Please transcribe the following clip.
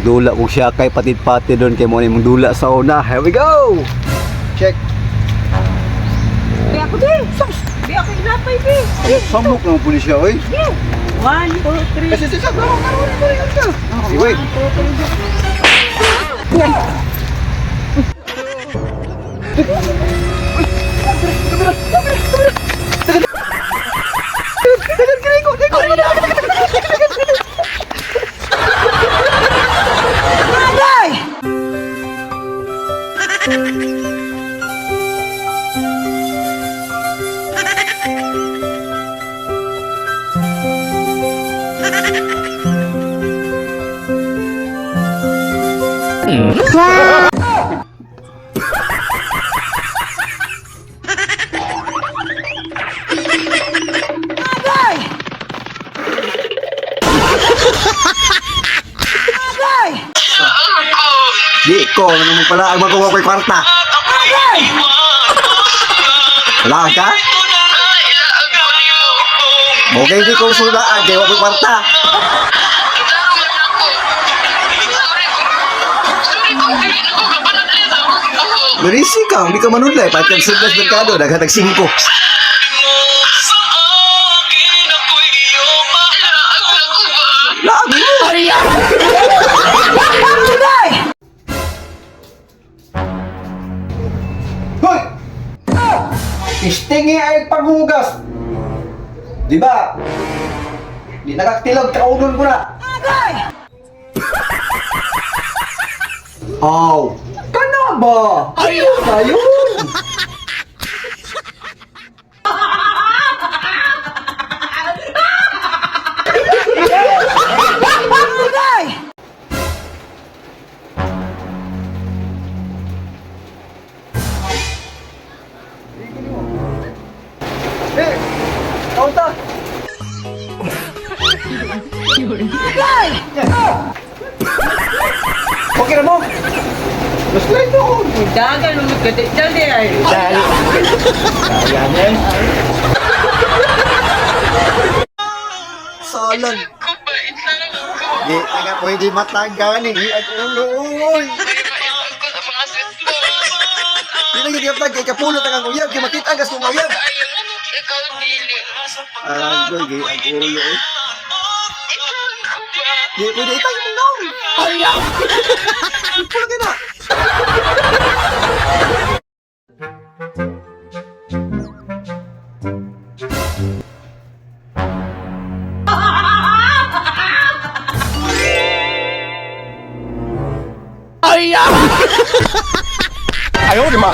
Magdula kung siya kay patid-patid doon kay mo ni mong dula sa una. Here we go! Check. Di ako din. Di ako inapay, di. Samok ng pulisya, oy. 1, 2, 3. Kasi sisab na ako karoon ka. Sige, wait. 'Di ko ano mo pala ang magawa ko kwarta. Wala ka? Okay, di ko sulaan kay wa ko kwarta. Berisi ka, hindi ka manulay. Patag sudas merkado, naghatag 5. Lagi mo! Hoy! Istingi ay paghugas. Di ba? Di nakaktilog, kaunon ko na. Aw! Kana ba? Ayun na yun! Eh! Kaunta! Okay na mo! Mas light ako! Dagan mo magkadit-dali ay. Dali! Ayan eh! Salan! Di, taga pwede matanggan eh! Ang uloy! Di na gigip na, kay kapulot ang uyab, kay makita ang gas kong uyab! Ang uloy eh! Di, pwede itang mo na! Ayaw! Pulo ka na! Ayaw! Ayaw, di ma!